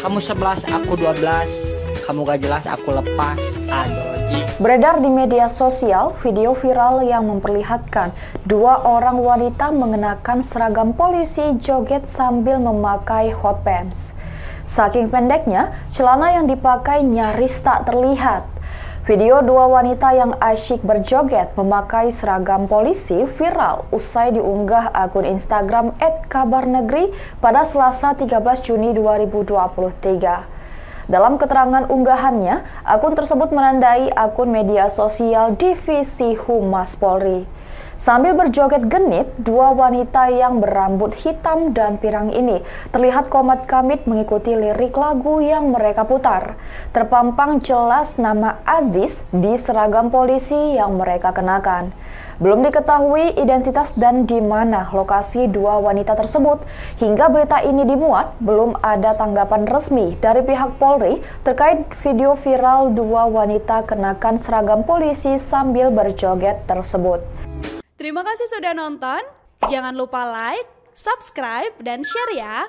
Kamu 11, aku 12. Kamu gak jelas, aku lepas. Aduh. Beredar di media sosial video viral yang memperlihatkan dua orang wanita mengenakan seragam polisi joget sambil memakai hot pants. Saking pendeknya, celana yang dipakai nyaris tak terlihat. Video dua wanita yang asyik berjoget memakai seragam polisi viral usai diunggah akun Instagram @kabarnegri pada Selasa 13 Juni 2023. Dalam keterangan unggahannya, akun tersebut menandai akun media sosial Divisi Humas Polri. Sambil berjoget genit, dua wanita yang berambut hitam dan pirang ini terlihat komat-kamit mengikuti lirik lagu yang mereka putar. Terpampang jelas nama Aziz di seragam polisi yang mereka kenakan. Belum diketahui identitas dan di mana lokasi dua wanita tersebut. Hingga berita ini dimuat, belum ada tanggapan resmi dari pihak Polri terkait video viral dua wanita kenakan seragam polisi sambil berjoget tersebut. Terima kasih sudah nonton. Jangan lupa like, subscribe, dan share ya.